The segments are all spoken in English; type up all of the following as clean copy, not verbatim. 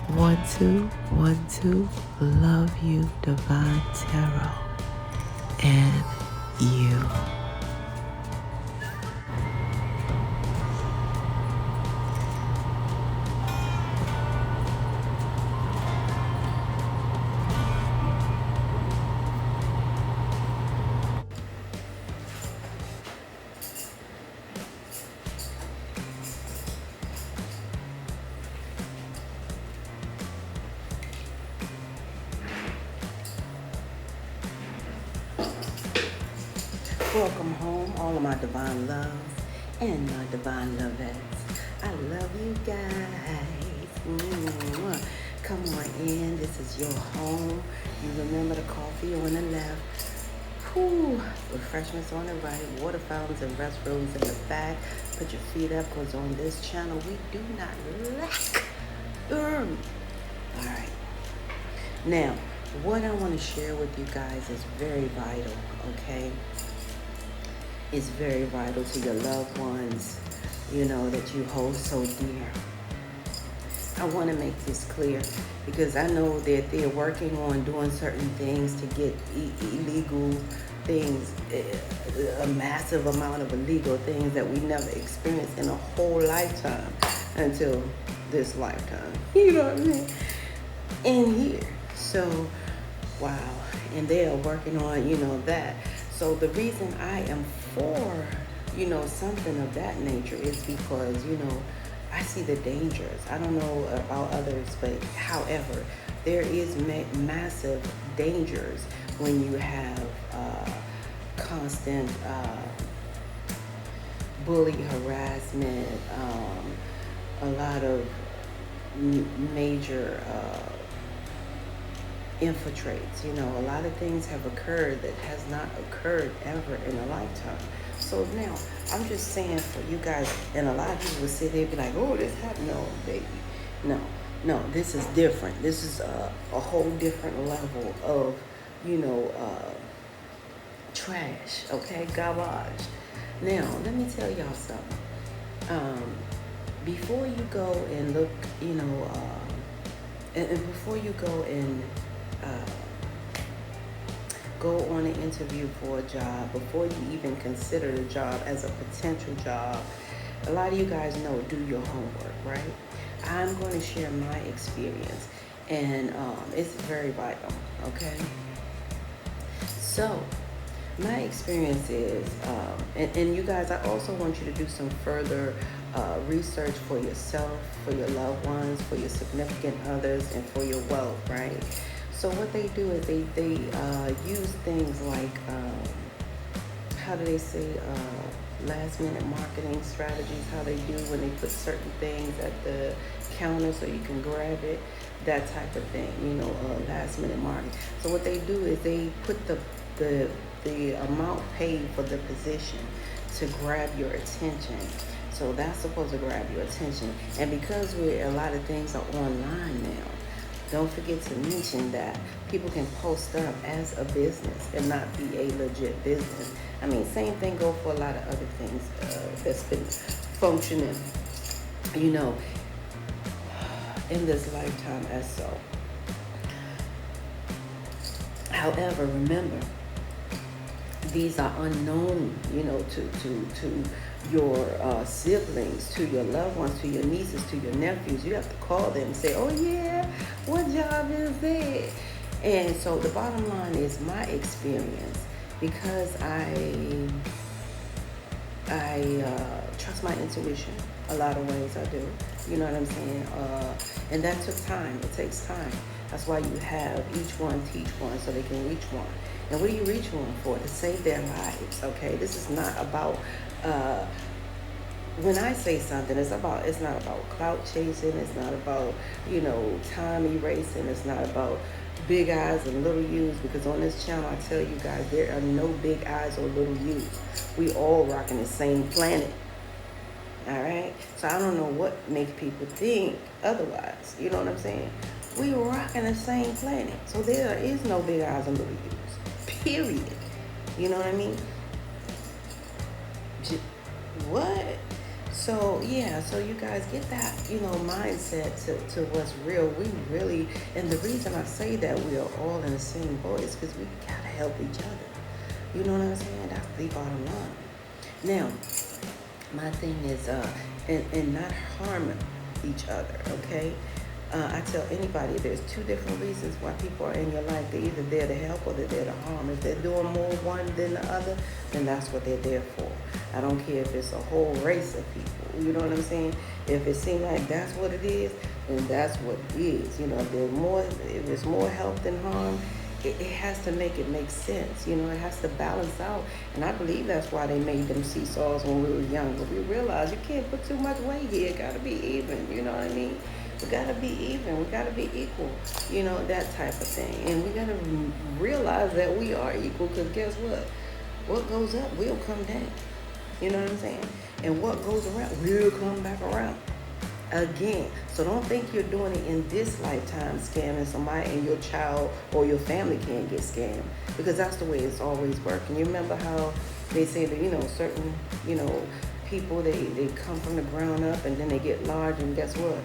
1 2 1 2. Love you, Divine Tarot, and you. Welcome home, all of my divine loves and my divine lovettes. I love you guys. Come on in. This is your home. You remember the coffee on the left. Whew. Refreshments on the right. Water fountains and restrooms in the back. Put your feet up, because on this channel we do not lack. All right. Now, what I want to share with you guys is very vital, okay? It's very vital to your loved ones, that you hold so dear. I want to make this clear because I know that they're working on doing certain things to get illegal things, a massive amount of illegal things that we never experienced in a whole lifetime until this lifetime. You know what I mean? In here. So, wow. And they are working on, that. So the reason I am for, something of that nature is because, I see the dangers. I don't know about others, but however, there is massive dangers when you have constant bully, harassment, a lot of major infiltrates. A lot of things have occurred that has not occurred ever in a lifetime. So now, I'm just saying for you guys, and a lot of people will sit there and be like, oh, this happened. No, baby. No, this is different. This is a whole different level of, trash, okay? Garbage. Now, let me tell y'all something. Before you go and look, and before you go and go on an interview for a job, before you even consider the job as a potential job, a lot of you guys know, do your homework, right? I'm going to share my experience, and it's very vital, okay? So, my experience is, and you guys, I also want you to do some further research for yourself, for your loved ones, for your significant others, and for your wealth, right? So what they do is they use things like, how do they say, last minute marketing strategies, how they do when they put certain things at the counter so you can grab it, that type of thing, last minute marketing. So what they do is they put the amount paid for the position to grab your attention. So that's supposed to grab your attention. And because a lot of things are online now, don't forget to mention that people can post up as a business and not be a legit business. I mean, same thing goes for a lot of other things that's been functioning, in this lifetime as so. However, remember, these are unknown, to your siblings, to your loved ones, to your nieces, to your nephews. You have to call them and say, oh yeah, what job is that? And so the bottom line is my experience, because I trust my intuition a lot of ways. I do. You know what I'm saying? And that took time. It takes time. That's why you have each one teach one so they can reach one. And what do you reach one for? To save their lives, okay? This is not about, when I say something, it's not about clout chasing. It's not about, time erasing. It's not about big eyes and little U's, because on this channel, I tell you guys, there are no big eyes or little U's. We all rocking the same planet. All right? So I don't know what makes people think otherwise. You know what I'm saying? We rocking the same planet. So there is no big eyes and little U's. Period. You know what I mean? What? So yeah, so you guys get that, mindset to what's real. We really, and the reason I say that we are all in the same boat is because we gotta help each other. You know what I'm saying? That's the bottom line. Now, my thing is, and not harm each other. Okay, I tell anybody there's two different reasons why people are in your life. They're either there to help or they're there to harm. If they're doing more one than the other, then that's what they're there for. I don't care if it's a whole race of people. You know what I'm saying? If it seems like that's what it is, then that's what it is. If it's more help than harm, it has to make sense. It has to balance out. And I believe that's why they made them seesaws when we were young. But we realized you can't put too much weight here. It got to be even. You know what I mean? We got to be even. We got to be equal. That type of thing. And we got to realize that we are equal, because guess what? What goes up will come down. You know what I'm saying? And what goes around will come back around again. So don't think you're doing it in this lifetime scamming somebody and your child or your family can't get scammed, because that's the way it's always working. You remember how they say that, certain, people, they come from the ground up and then they get large, and guess what?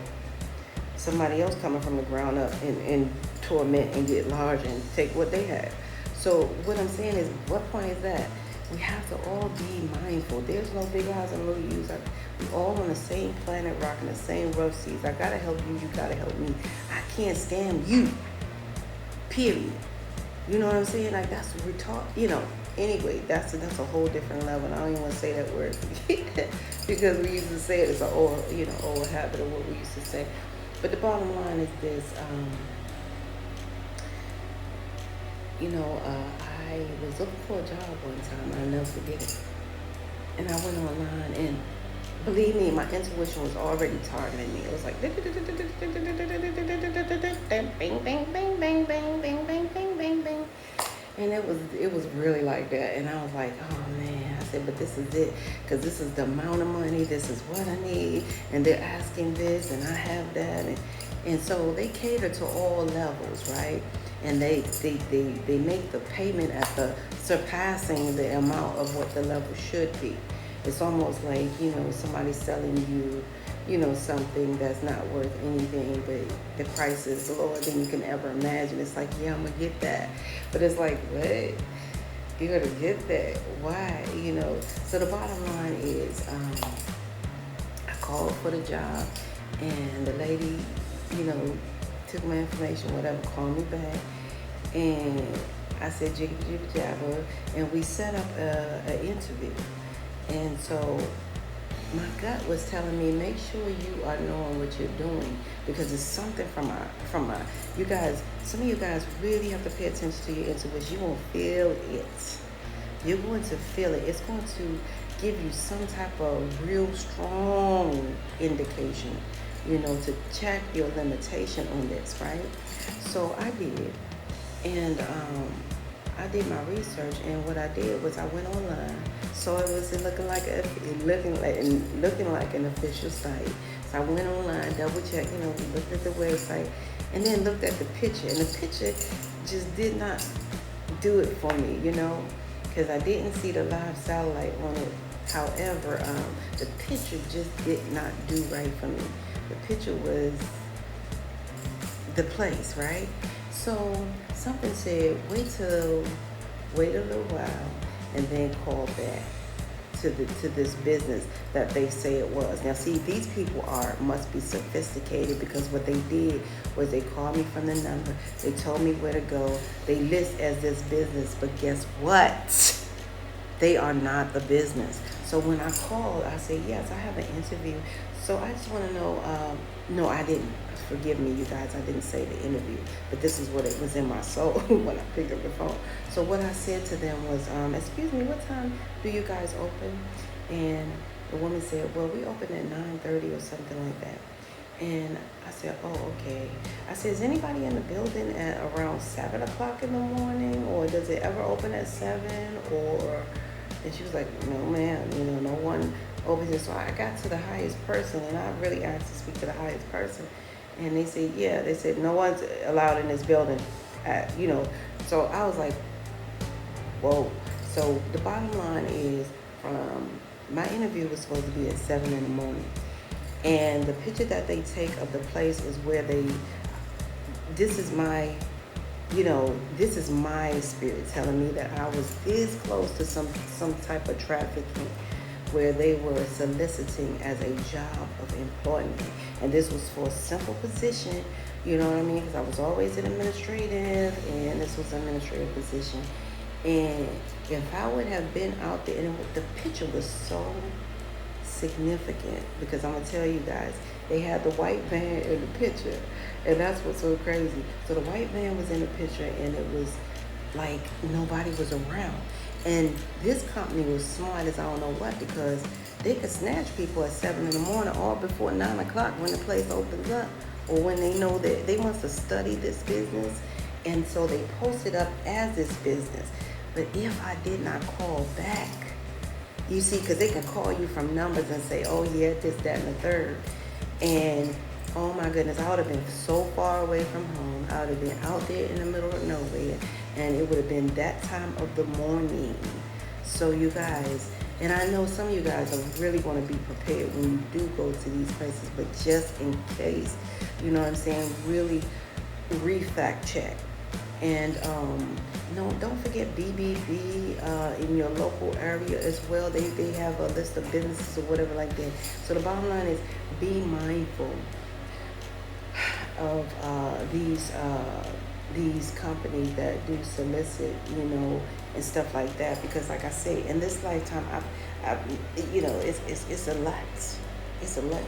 Somebody else coming from the ground up and torment and get large and take what they have. So what I'm saying is, what point is that? We have to all be mindful. There's no big eyes and little U's. We all on the same planet, rocking the same rough seas. I gotta help you. You gotta help me. I can't scam you. Period. You know what I'm saying? Like, that's what we're taught. Anyway, that's a whole different level. And I don't even want to say that word because we used to say it as an old habit of what we used to say. But the bottom line is this. I was looking for a job one time. I'll never forget it. And I went online, and believe me, my intuition was already targeting me. It was like bing, bing, bing, bing, bing, bing, bing, bing, bing, bing. And it was really like that. And I was like, oh man. I said, but this is it, because this is the amount of money. This is what I need. And they're asking this, and I have that. And so they cater to all levels, right? And they make the payment at the surpassing the amount of what the level should be. It's almost like, somebody selling you, something that's not worth anything, but the price is lower than you can ever imagine. It's like, yeah, I'm gonna get that. But it's like, what? You're gonna get that? Why? So the bottom line is, I called for the job, and the lady, took my information, whatever, called me back, and I said jiggy jiggy jabber, and we set up an interview. And so my gut was telling me, make sure you are knowing what you're doing, because it's something from you guys. Some of you guys really have to pay attention to your intuition. You're going to feel it. You're going to feel it. It's going to give you some type of real strong indication, to check your limitation on this, right? So I did. And I did my research, and what I did was I went online. So it was looking like an official site. So I went online, double checked, looked at the website, and then looked at the picture. And the picture just did not do it for me, because I didn't see the live satellite on it. However, the picture just did not do right for me. The picture was the place, right? So something said, wait a little while and then call back to this business that they say it was. Now see, these people must be sophisticated, because what they did was they called me from the number, they told me where to go, they list as this business, but guess what? They are not the business. So when I called, I said, yes, I have an interview. So I just want to know, no, I didn't. Forgive me, you guys, I didn't say the interview, but this is what it was in my soul when I picked up the phone. So what I said to them was, excuse me, what time do you guys open? And the woman said, well, we open at 9:30 or something like that. And I said, oh, okay. I said, is anybody in the building at around 7 o'clock in the morning, or does it ever open at 7? And she was like, no, ma'am, no one over here. So I got to the highest person, and I really asked to speak to the highest person. And they said, yeah, they said, no one's allowed in this building, So I was like, whoa. So the bottom line is, from my interview was supposed to be at 7 in the morning. And the picture that they take of the place is where this is my, this is my spirit telling me that I was this close to some type of trafficking where they were soliciting as a job of employment. And this was for a simple position, you know what I mean? Because I was always in administrative, and this was an administrative position. And if I would have been out there, and the picture was so significant, because I'm gonna tell you guys, they had the white van in the picture, and that's what's so crazy. So the white van was in the picture, and it was like nobody was around. And this company was smart as I don't know what, because they could snatch people at 7 in the morning or before 9 o'clock when the place opens up, or when they know that they must have studied this business. And so they posted up as this business. But if I did not call back, you see, because they can call you from numbers and say, oh yeah, this, that, and the third. And oh my goodness, I would have been so far away from home. I would have been out there in the middle of nowhere. And it would have been that time of the morning. So you guys, and I know some of you guys are really going to be prepared when you do go to these places, but just in case, you know what I'm saying, really re-fact check. And no, don't forget BBB in your local area as well. They have a list of businesses or whatever like that. So the bottom line is, be mindful of these companies that do solicit, and stuff like that. Because like I say, in this lifetime, it's a lot. It's a lot.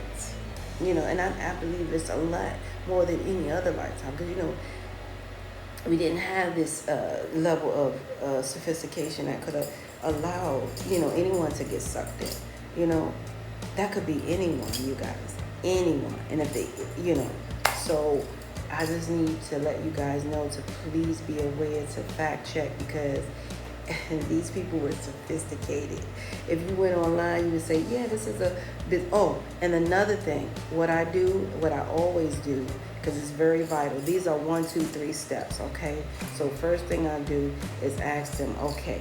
And I believe it's a lot more than any other lifetime. Because, we didn't have this level of sophistication that could have allowed, anyone to get sucked in. That could be anyone, you guys, anyone. And if they, so I just need to let you guys know to please be aware to fact check, because these people were sophisticated. If you went online, you would say, yeah, this is oh, and another thing, what I always do, because it's very vital. These are 1, 2, 3 steps, okay? So first thing I do is ask them, okay,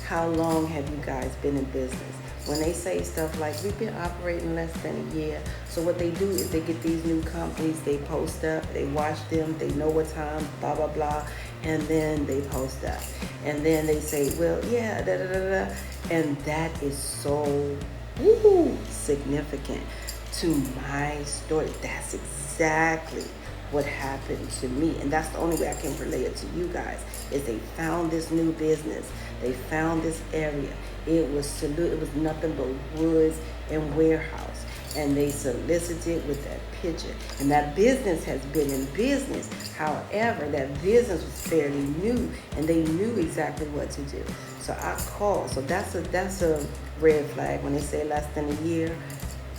how long have you guys been in business? When they say stuff like, we've been operating less than a year. So what they do is they get these new companies, they post up, they watch them, they know what time, blah, blah, blah, and then they post up. And then they say, well, yeah, da, da, da, da. And that is so significant to my story. That's exactly what happened to me. And that's the only way I can relate it to you guys, is they found this new business. They found this area. It was nothing but woods and warehouse. And they solicited with that picture. And that business has been in business. However, that business was fairly new, and they knew exactly what to do. So I called. So that's a red flag. When they say less than a year,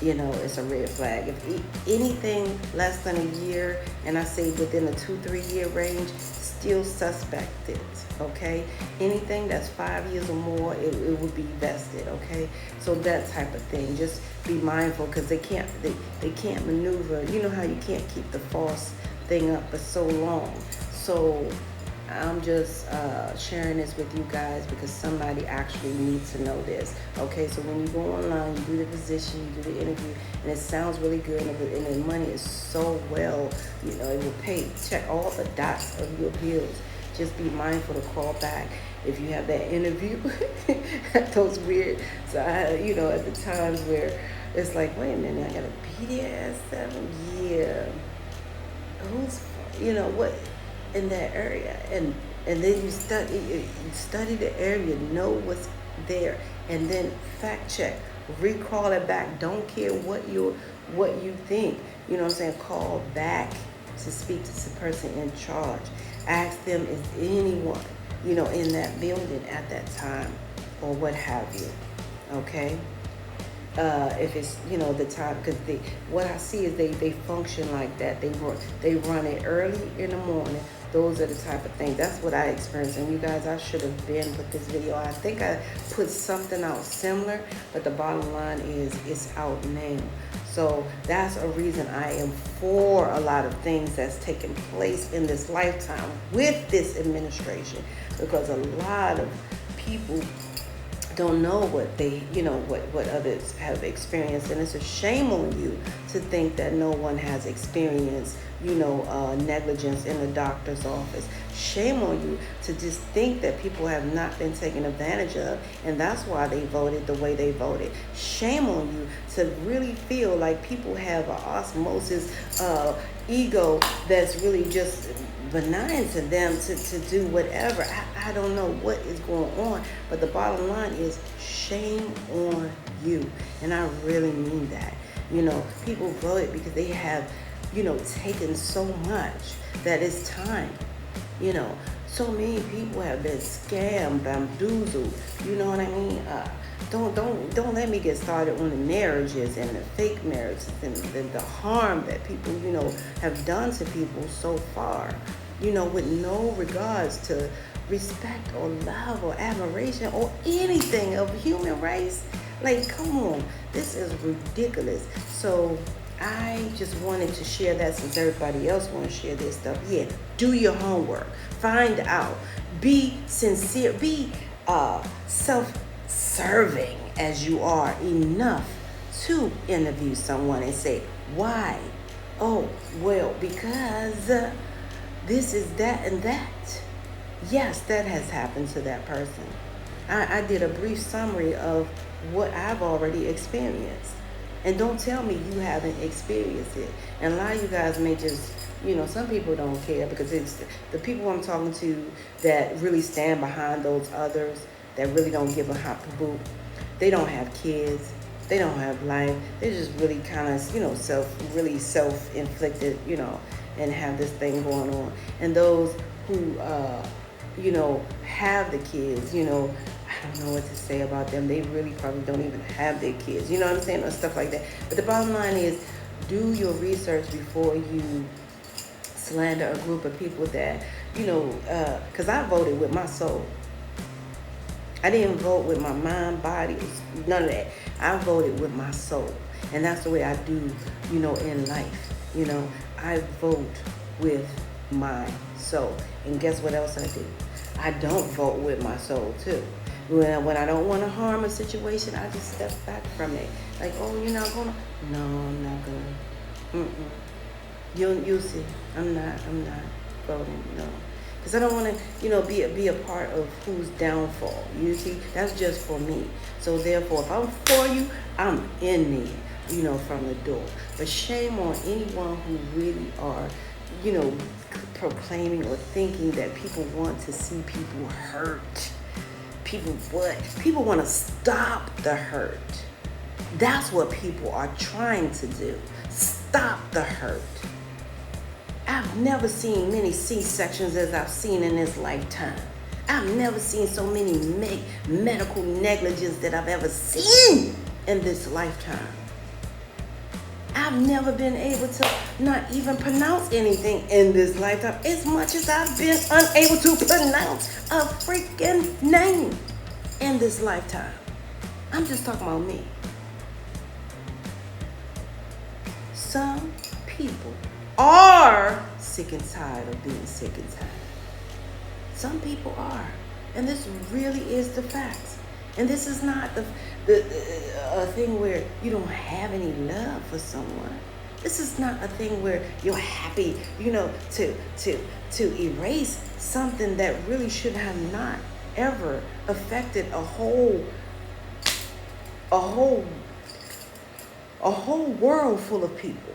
it's a red flag. If anything less than a year, and I say within a 2-3 year range, still suspected, okay? Anything that's 5 years or more, it would be vested, okay? So that type of thing. Just be mindful, because they can't maneuver. You know how you can't keep the false thing up for so long. So I'm just sharing this with you guys because somebody actually needs to know this. Okay, so when you go online, you do the position, you do the interview, and it sounds really good, and the money is so well, it will pay. Check all the dots of your bills. Just be mindful to call back if you have that interview. Those weird, so at the times where it's like, wait a minute, I gotta be there at 7. Yeah, who's, what? In that area, and then you study the area, know what's there, and then fact check, recall it back. Don't care what you think. You know what I'm saying? Call back to speak to the person in charge. Ask them, is anyone in that building at that time, or what have you. Okay. If it's the time, because what I see is they function like that. They run it early in the morning. Those are the type of things. That's what I experienced. And you guys, I should have been with this video. I think I put something out similar, but the bottom line is it's out now. So that's a reason I am for a lot of things that's taking place in this lifetime with this administration, because a lot of people don't know what they, what others have experienced. And it's a shame on you to think that no one has experienced, negligence in the doctor's office. Shame on you to just think that people have not been taken advantage of, and that's why they voted the way they voted. Shame on you to really feel like people have an osmosis ego that's really just benign to them to do whatever. I don't know what is going on, but the bottom line is shame on you. And I really mean that. People voted because they have, taken so much that it's time. So many people have been scammed, bamboozled. You know what I mean? Don't let me get started on the marriages and the fake marriages and the harm that people, have done to people so far. With no regards to respect or love or admiration or anything of human race. Like, come on, this is ridiculous. So I just wanted to share that since everybody else wants to share this stuff. Yeah, do your homework. Find out. Be sincere. Be self-serving as you are enough to interview someone and say, why? Oh, well, because this is that and that. Yes, that has happened to that person. I did a brief summary of what I've already experienced. And don't tell me you haven't experienced it. And a lot of you guys may just, some people don't care because it's the people I'm talking to that really stand behind those others, that really don't give a hot poop. They don't have kids. They don't have life. They're just really kind of, self-inflicted, and have this thing going on. And those who, have the kids, I don't know what to say about them. They really probably don't even have their kids. You know what I'm saying? Or stuff like that. But the bottom line is, do your research before you slander a group of people that, because I voted with my soul. I didn't vote with my mind, body, none of that. I voted with my soul. And that's the way I do, in life. I vote with my soul. And guess what else I do? I don't vote with my soul, too. When I don't want to harm a situation, I just step back from it. Like, oh, you're not going to? No, I'm not going to. You'll see. I'm not voting, no. Because I don't want to, be a part of whose downfall. You see, that's just for me. So therefore, if I'm for you, I'm in there, from the door. But shame on anyone who really are, proclaiming or thinking that people want to see people hurt. People want to stop the hurt. That's what people are trying to do. Stop the hurt. I've never seen many C-sections as I've seen in this lifetime. I've never seen so many medical negligence that I've ever seen in this lifetime. I've never been able to not even pronounce anything in this lifetime as much as I've been unable to pronounce a freaking name in this lifetime. I'm just talking about me. Some people are sick and tired of being sick and tired. Some people are. And this really is the facts. And this is not a thing where you don't have any love for someone. This is not a thing where you're happy, to erase something that really should have not ever affected a whole world full of people.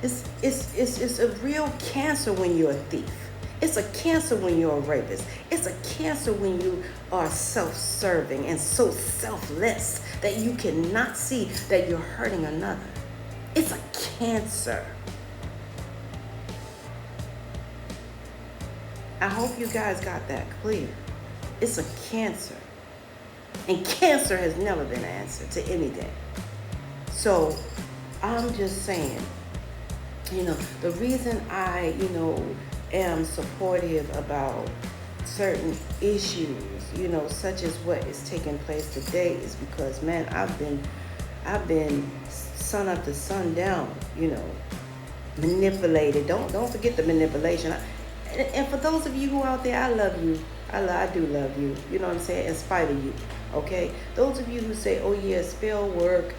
It's a real cancer when you're a thief. It's a cancer when you're a rapist. It's a cancer when you are self-serving and so selfless that you cannot see that you're hurting another. It's a cancer. I hope you guys got that clear. It's a cancer. And cancer has never been an answer to anything. So I'm just saying, the reason I, am supportive about certain issues, such as what is taking place today is because, man, I've been sun up to sundown, manipulated. Don't forget the manipulation. And for those of you who out there, I love you. I do love you. You know what I'm saying? In spite of you. Okay? Those of you who say, oh yeah, spell work,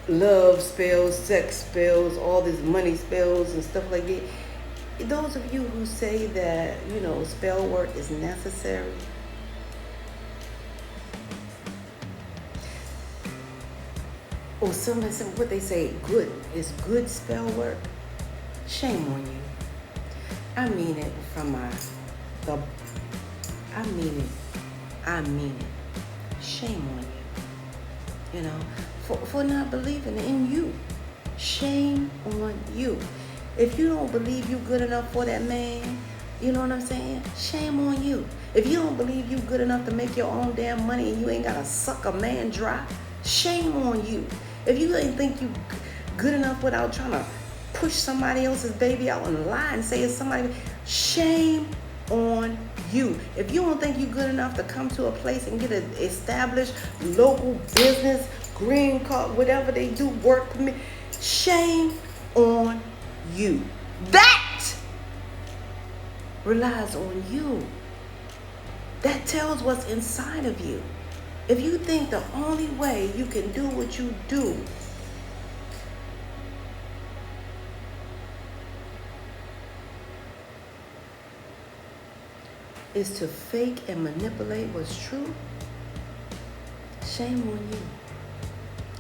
love spells, sex spells, all this money spells and stuff like that. Those of you who say that, spell work is necessary, or some what they say, good is good spell work. Shame on you. I mean it from the. I mean it. I mean it. Shame on you. For not believing in you. Shame on you. If you don't believe you good enough for that man, you know what I'm saying? Shame on you. If you don't believe you good enough to make your own damn money and you ain't gotta suck a man dry, shame on you. If you ain't think you good enough without trying to push somebody else's baby out on the line and say it's somebody, shame on you. If you don't think you good enough to come to a place and get an established local business, green card, whatever they do, work permit, shame on you. That relies on you. That tells what's inside of you. If you think the only way you can do what you do is to fake and manipulate what's true, shame on you.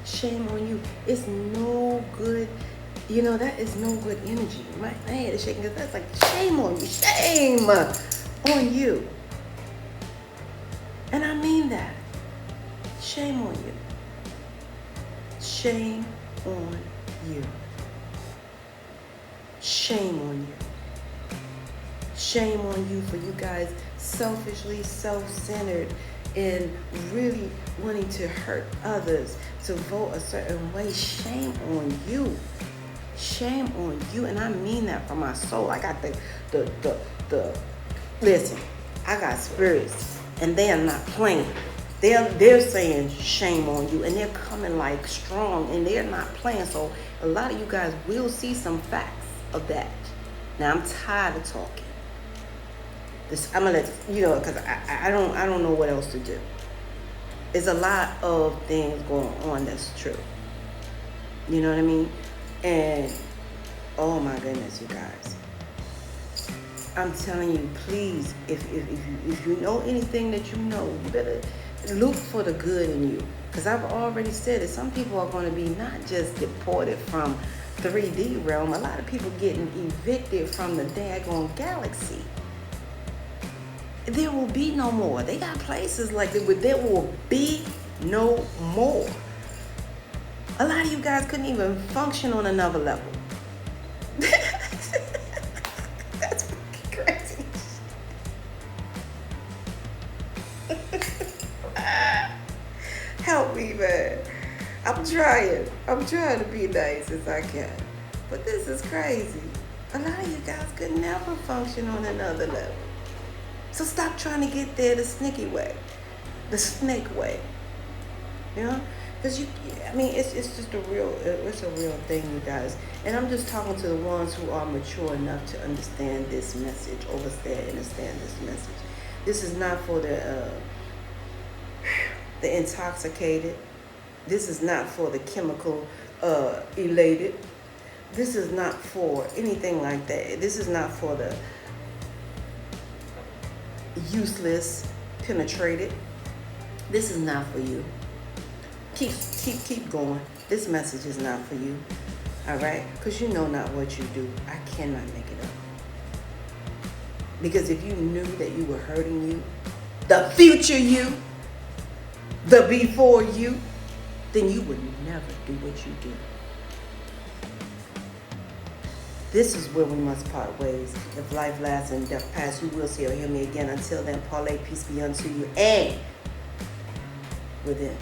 Shame on you. It's no good. That is no good energy. My head is shaking because that's like shame on you. Shame on you. And I mean that. Shame on you. Shame on you. Shame on you. Shame on you for you guys selfishly, self-centered, and really wanting to hurt others, to vote a certain way. Shame on you. Shame on you. And I mean that from my soul. I got listen, I got spirits and they are not playing. They're saying shame on you, and they're coming like strong, and they're not playing. So a lot of you guys will see some facts of that. Now I'm tired of talking. I'm gonna let because I don't know what else to do. There's a lot of things going on that's true. You know what I mean? And oh my goodness, you guys. I'm telling you, please, if you know anything that you know, you better look for the good in you. Because I've already said that some people are going to be not just deported from 3D realm, a lot of people getting evicted from the daggone galaxy. There will be no more. They got places like that where there will be no more. A lot of you guys couldn't even function on another level. That's fucking crazy. Help me, man. I'm trying to be nice as I can. But this is crazy. A lot of you guys could never function on another level. So stop trying to get there the sneaky way. The snake way. Because it's just a real thing, you guys. And I'm just talking to the ones who are mature enough to understand this message, understand this message. This is not for the intoxicated. This is not for the chemical elated. This is not for anything like that. This is not for the useless, penetrated. This is not for you. Keep going. This message is not for you. All right? Because you know not what you do. I cannot make it up. Because if you knew that you were hurting you, the future you, the before you, then you would never do what you do. This is where we must part ways. If life lasts and death pass, you will see or hear me again. Until then, parlay, peace be unto you and within.